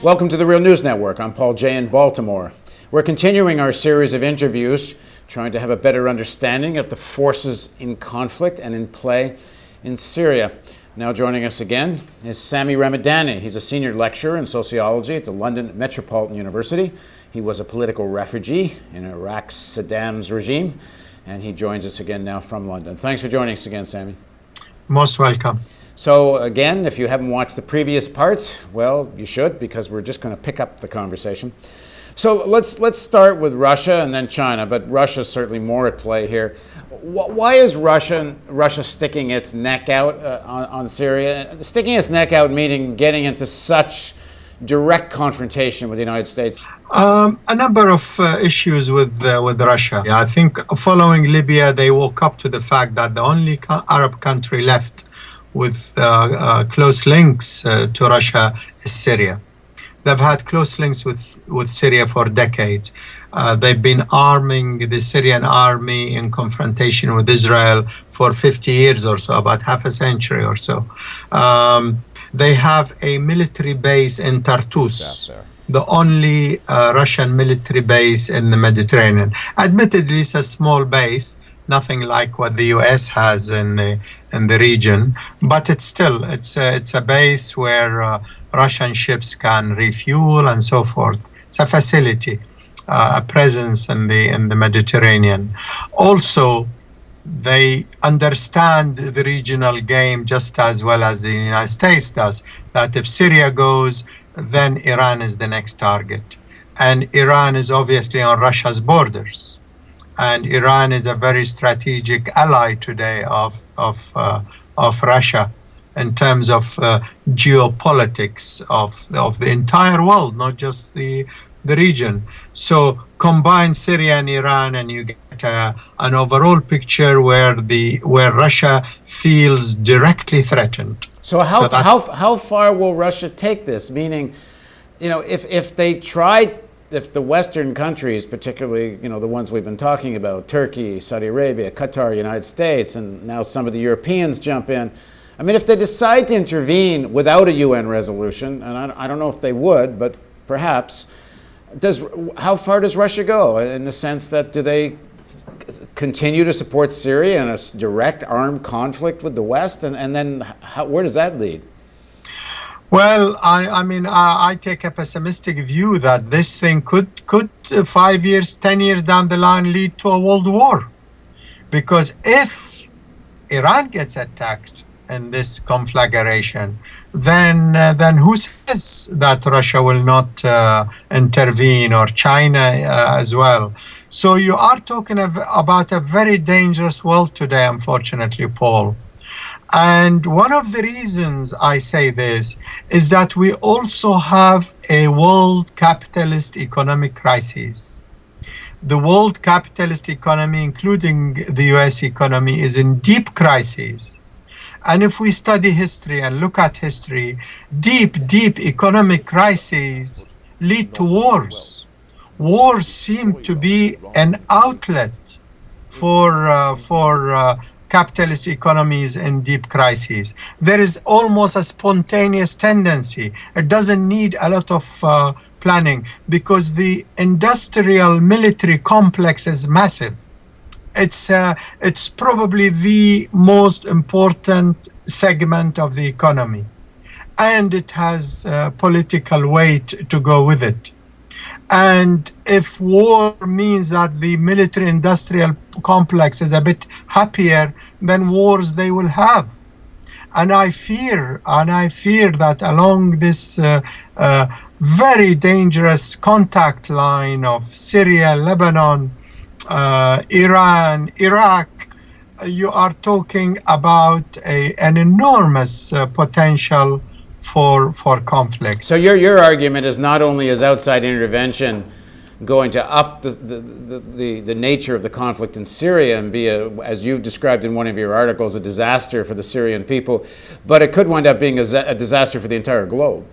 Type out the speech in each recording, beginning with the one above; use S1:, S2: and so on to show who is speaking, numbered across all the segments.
S1: Welcome to the Real News Network. I'm Paul Jay in Baltimore. We're continuing our series of interviews, trying to have a better understanding of the forces in conflict and in play in Syria. Now joining us again is Sami Ramadani. He's a senior lecturer in sociology at the London Metropolitan University. He was a political refugee in Iraq's Saddam's regime, and he joins us again now from London. Thanks for joining us again, Sami.
S2: Most welcome.
S1: So again, if you haven't watched the previous parts, well, you should, because we're just going to pick up the conversation. So let's start with Russia and then China, but Russia's certainly more at play here. Why is Russia sticking its neck out on Syria? Sticking its neck out meaning getting into such direct confrontation with the United States?
S2: A number of issues with Russia. I think following Libya, they woke up to the fact that the only Arab country left with close links to Russia is Syria. They've had close links with Syria for decades. They've been arming the Syrian army in confrontation with Israel for 50 years or so, about half a century or so. They have a military base in Tartus, the only Russian military base in the Mediterranean. Admittedly, it's a small base, nothing like what the U.S. has in the region, but it's a base where Russian ships can refuel and so forth. It's a facility, a presence in the Mediterranean. Also, they understand the regional game just as well as the United States does, that if Syria goes, then Iran is the next target. And Iran is obviously on Russia's borders. And Iran is a very strategic ally today of Russia in terms of geopolitics of the entire world, not just the region. So combine Syria and Iran, and you get an overall picture where Russia feels directly threatened.
S1: So how far will Russia take this? Meaning, if the Western countries, particularly, the ones we've been talking about, Turkey, Saudi Arabia, Qatar, United States, and now some of the Europeans jump in. I mean, if they decide to intervene without a UN resolution, and I don't know if they would, but perhaps, how far does Russia go in the sense that do they continue to support Syria in a direct armed conflict with the West? And then where does that lead?
S2: Well, I take a pessimistic view that this thing could 5 years, 10 years down the line lead to a world war. Because if Iran gets attacked in this conflagration, then who says that Russia will not intervene, or China as well? So you are talking about a very dangerous world today, unfortunately, Paul. And one of the reasons I say this is that we also have a world capitalist economic crisis. The world capitalist economy, including the US economy, is in deep crisis. And if we study history and look at history, deep economic crises lead to wars. Wars seem to be an outlet for capitalist economies in deep crises. There is almost a spontaneous tendency. It doesn't need a lot of planning because the industrial military complex is massive. It's probably the most important segment of the economy, and it has political weight to go with it. And if war means that the military-industrial complex is a bit happier, then wars they will have. And I fear that along this very dangerous contact line of Syria, Lebanon, Iran, Iraq, you are talking about an enormous potential for conflict.
S1: So your argument is not only is outside intervention going to up the nature of the conflict in Syria and be, as you've described in one of your articles, a disaster for the Syrian people, but it could wind up being a disaster for the entire globe.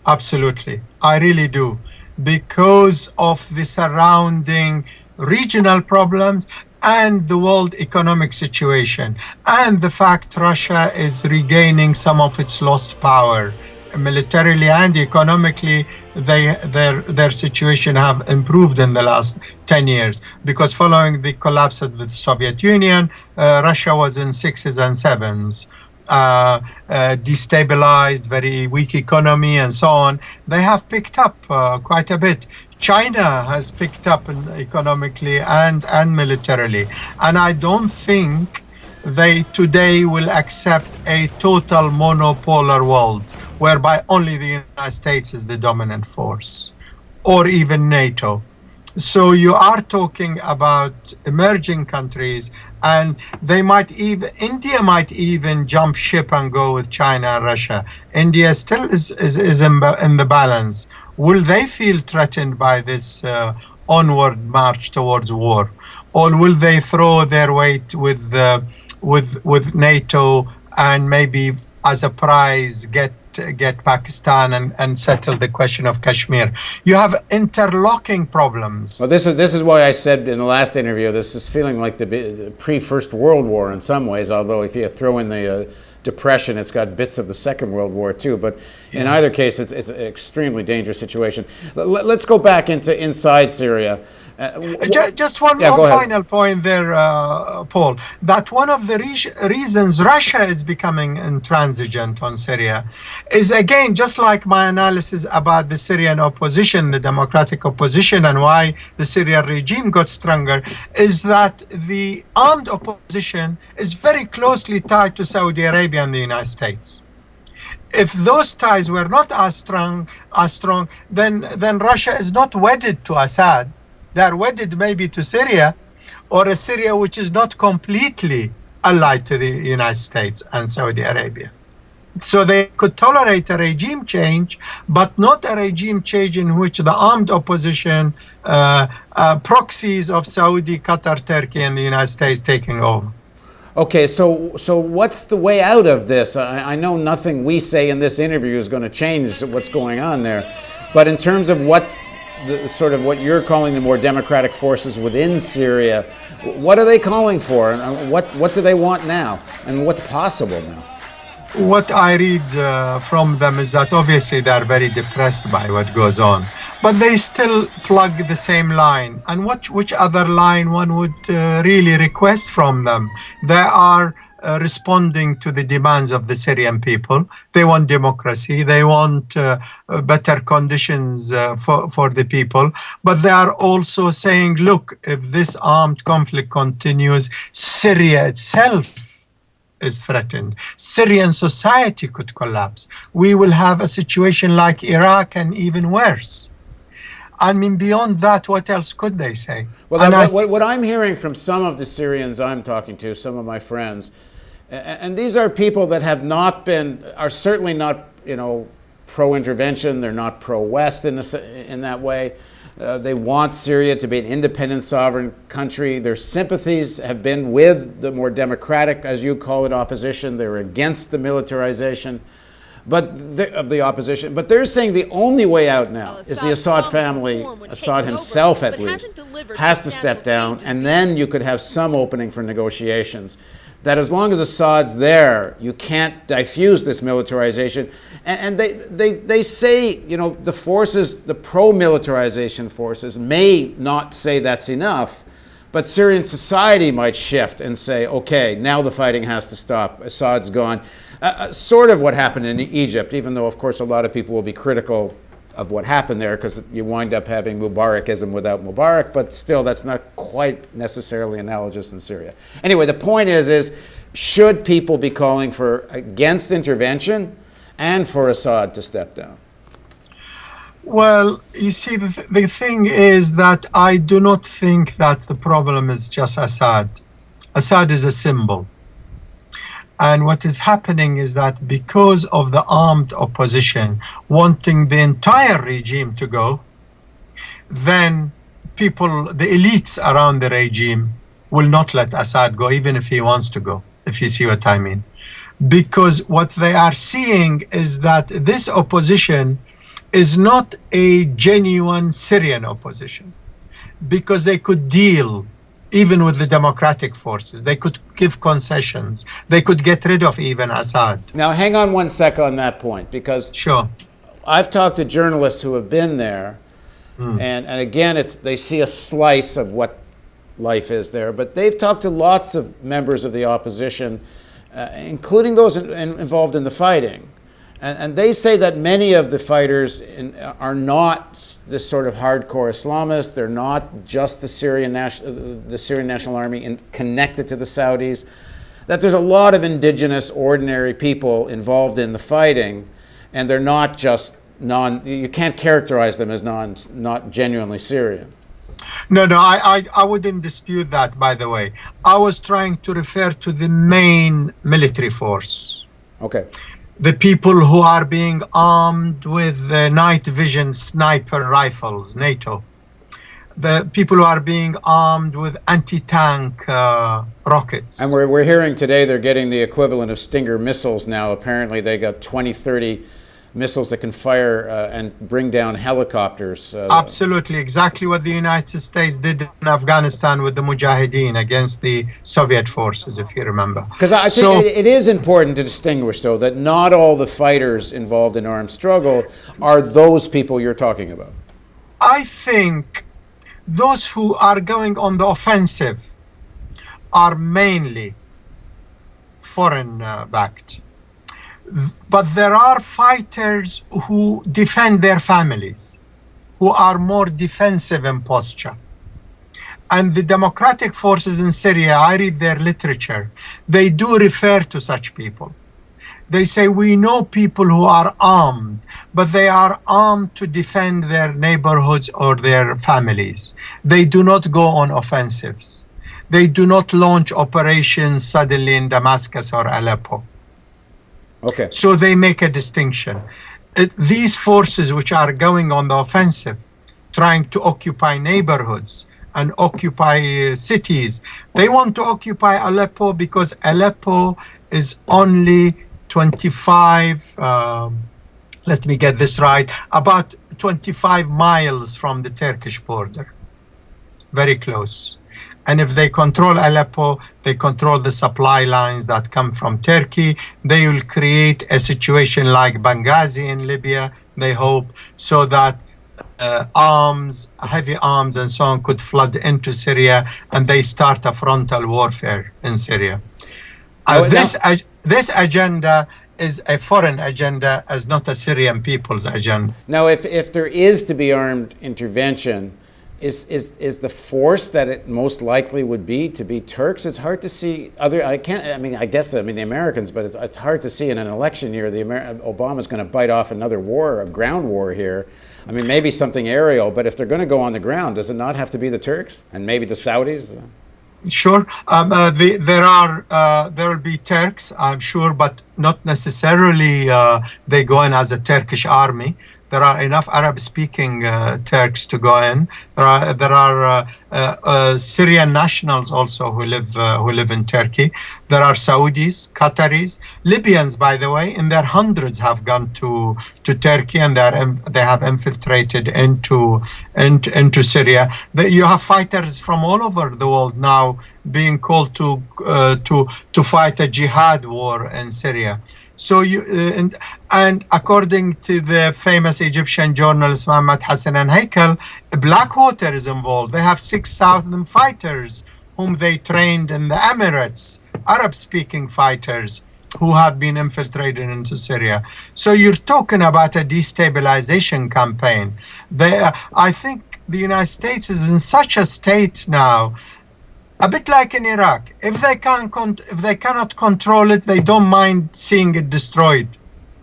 S2: Absolutely. I really do. Because of the surrounding regional problems and the world economic situation, and the fact Russia is regaining some of its lost power militarily and economically, their situation have improved in the last 10 years. Because following the collapse of the Soviet Union, Russia was in sixes and sevens. Destabilized, very weak economy, and so on. They have picked up quite a bit. China has picked up economically and militarily, and I don't think they today will accept a total monopolar world whereby only the United States is the dominant force, or even NATO. So you are talking about emerging countries, and they might even, India might even jump ship and go with China and Russia. India still is in the balance. Will they feel threatened by this onward march towards war, or will they throw their weight with NATO and maybe as a prize get Pakistan and settle the question of Kashmir? You have interlocking problems.
S1: Well, this is why I said in the last interview, this is feeling like the pre-First World War in some ways, although if you throw in the Depression, it's got bits of the Second World War too. But in either case, it's an extremely dangerous situation. Let's go back inside Syria.
S2: Just one more final point there, Paul, that one of the reasons Russia is becoming intransigent on Syria is, again, just like my analysis about the Syrian opposition, the democratic opposition, and why the Syrian regime got stronger, is that the armed opposition is very closely tied to Saudi Arabia and the United States. If those ties were not as strong, then Russia is not wedded to Assad. They're wedded maybe to Syria, or a Syria which is not completely allied to the United States and Saudi Arabia. So they could tolerate a regime change, but not a regime change in which the armed opposition, proxies of Saudi, Qatar, Turkey, and the United States taking over.
S1: Okay, so what's the way out of this? I know nothing we say in this interview is going to change what's going on there, but in terms of what what you're calling the more democratic forces within Syria, what are they calling for, and what do they want now, and what's possible now?
S2: What I read from them is that obviously they're very depressed by what goes on, but they still plug the same line. And which other line one would really request from them? They are responding to the demands of the Syrian people. They want democracy. They want better conditions for the people. But they are also saying, look, if this armed conflict continues, Syria itself is threatened. Syrian society could collapse. We will have a situation like Iraq and even worse. I mean, beyond that, what else could they say?
S1: Well, what I'm hearing from some of the Syrians I'm talking to, some of my friends, and these are people that have not been, are certainly not, pro-intervention. They're not pro-West in that way. They want Syria to be an independent, sovereign country. Their sympathies have been with the more democratic, as you call it, opposition. They're against the militarization of the opposition. But they're saying the only way out now is the Assad family, Assad himself at least, has to step down, and then you could have some opening for negotiations. That as long as Assad's there, you can't diffuse this militarization. And they say, the forces, the pro-militarization forces may not say that's enough, but Syrian society might shift and say, okay, now the fighting has to stop. Assad's gone. Sort of what happened in Egypt, even though, of course, a lot of people will be critical of what happened there because you wind up having Mubarakism without Mubarak, but still that's not quite necessarily analogous in Syria. Anyway, the point is should people be calling for against intervention and for Assad to step down?
S2: Well, you see, the thing is that I do not think that the problem is just Assad. Assad is a symbol. And what is happening is that because of the armed opposition wanting the entire regime to go, then people, the elites around the regime, will not let Assad go, even if he wants to go, if you see what I mean. Because what they are seeing is that this opposition is not a genuine Syrian opposition, because they could deal even with the democratic forces. They could give concessions. They could get rid of even Assad.
S1: Now, hang on one sec on that point, because
S2: Sure.
S1: I've talked to journalists who have been there, and again, they see a slice of what life is there, but they've talked to lots of members of the opposition, including those involved in the fighting. And they say that many of the fighters are not this sort of hardcore Islamists. They're not just the Syrian National Army connected to the Saudis. That there's a lot of indigenous, ordinary people involved in the fighting, and they're not just you can't characterize them as not genuinely Syrian.
S2: No, I wouldn't dispute that, by the way. I was trying to refer to the main military force.
S1: Okay.
S2: The people who are being armed with night vision sniper rifles, NATO. The people who are being armed with anti-tank rockets.
S1: And we're hearing today they're getting the equivalent of Stinger missiles now. Apparently they got 20, 30 missiles that can fire and bring down helicopters.
S2: Absolutely, exactly what the United States did in Afghanistan with the Mujahideen against the Soviet forces, if you remember.
S1: Because I think it is important to distinguish, though, that not all the fighters involved in armed struggle are those people you're talking about.
S2: I think those who are going on the offensive are mainly foreign-backed. But there are fighters who defend their families, who are more defensive in posture. And the democratic forces in Syria, I read their literature, they do refer to such people. They say, we know people who are armed, but they are armed to defend their neighborhoods or their families. They do not go on offensives. They do not launch operations suddenly in Damascus or Aleppo.
S1: Okay.
S2: So they make a distinction. These forces which are going on the offensive, trying to occupy neighborhoods and occupy cities, they want to occupy Aleppo because Aleppo is only 25, let me get this right, about 25 miles from the Turkish border. Very close. And if they control Aleppo, they control the supply lines that come from Turkey. They will create a situation like Benghazi in Libya, they hope, so that arms, heavy arms and so on could flood into Syria, and they start a frontal warfare in Syria. This agenda is a foreign agenda, as not a Syrian people's agenda.
S1: Now, if there is to be armed intervention, is the force that it most likely would be to be Turks? It's hard to see I guess the Americans, but it's hard to see in an election year Obama's going to bite off another war, a ground war here. I mean, maybe something aerial, but if they're going to go on the ground, does it not have to be the Turks and maybe the Saudis?
S2: Sure. There will be Turks, I'm sure, but not necessarily they go in as a Turkish army. There are enough Arab-speaking Turks to go in. There are Syrian nationals also who live in Turkey. There are Saudis, Qataris, Libyans, by the way, in their hundreds have gone to Turkey, and they have infiltrated into Syria. You have fighters from all over the world now being called to fight a jihad war in Syria. So and according to the famous Egyptian journalist Muhammad Hassan and Heikel, Blackwater is involved. They have 6,000 fighters whom they trained in the Emirates, Arab-speaking fighters who have been infiltrated into Syria. So you're talking about a destabilization campaign. I think the United States is in such a state now, a bit like in Iraq. If they cannot control it, they don't mind seeing it destroyed.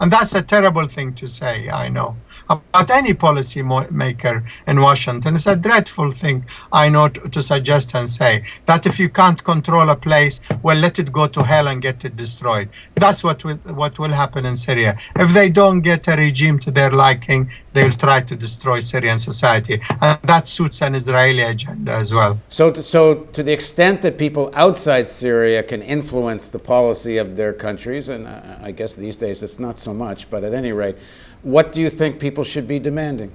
S2: And that's a terrible thing to say, I know, about any policy maker in Washington. It's a dreadful thing, I know, to suggest and say that if you can't control a place, well, let it go to hell and get it destroyed. That's what will happen in Syria. If they don't get a regime to their liking, they'll try to destroy Syrian society. And that suits an Israeli agenda as well.
S1: So to the extent that people outside Syria can influence the policy of their countries, and I guess these days it's not so much, but at any rate, what do you think people should be demanding?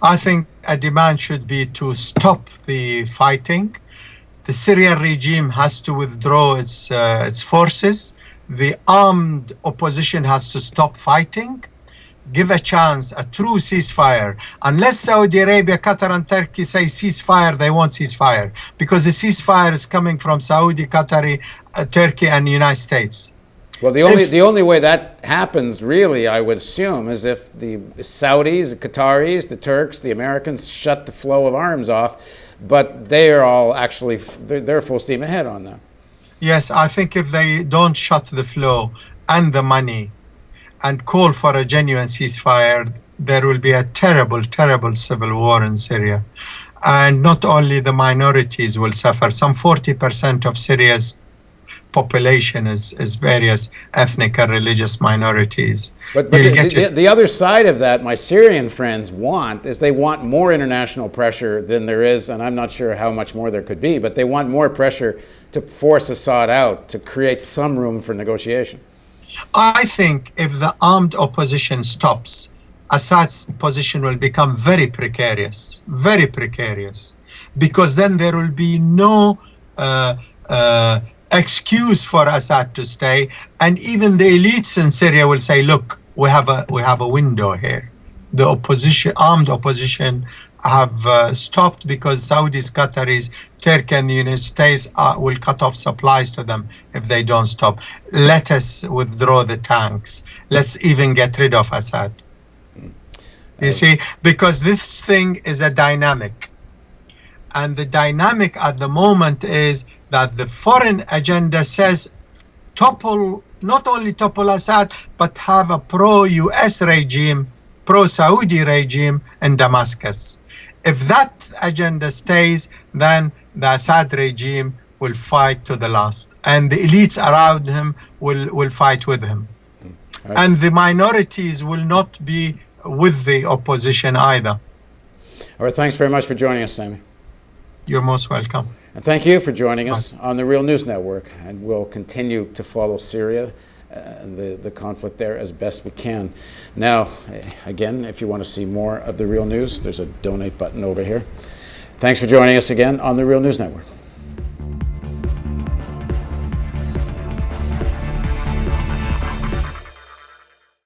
S2: I think a demand should be to stop the fighting, The Syrian regime has to withdraw its forces. The armed opposition has to stop fighting. Give a chance, a true ceasefire. Unless Saudi Arabia, Qatar, and Turkey say ceasefire, they won't ceasefire, because the ceasefire is coming from Saudi, Qatar, Turkey, and the United States.
S1: Well, the only way that happens, really, I would assume, is if the Saudis, the Qataris, the Turks, the Americans shut the flow of arms off, but they are all actually, they're full steam ahead on that.
S2: Yes, I think if they don't shut the flow and the money and call for a genuine ceasefire, there will be a terrible, terrible civil war in Syria. And not only the minorities will suffer, some 40% of Syria's population is various ethnic and religious minorities.
S1: But the other side of that, my Syrian friends want, is they want more international pressure than there is, and I'm not sure how much more there could be, but they want more pressure to force Assad out, to create some room for negotiation.
S2: I think if the armed opposition stops, Assad's position will become very precarious, because then there will be no excuse for Assad to stay, and even the elites in Syria will say, "Look, we have a window here." The opposition, armed opposition, have stopped because Saudis, Qataris, Turkey, and the United States will cut off supplies to them if they don't stop. Let us withdraw the tanks. Let's even get rid of Assad. You see, because this thing is a dynamic. And the dynamic at the moment is that the foreign agenda says not only topple Assad, but have a pro-US regime, pro-Saudi regime in Damascus. If that agenda stays, then the Assad regime will fight to the last, and the elites around him will fight with him. Right. And the minorities will not be with the opposition either.
S1: All right, thanks very much for joining us, Sami.
S2: You're most welcome.
S1: And thank you for joining us on the Real News Network, and we'll continue to follow Syria and the conflict there as best we can. Now, again, if you want to see more of the Real News, there's a donate button over here. Thanks for joining us again on the Real News Network.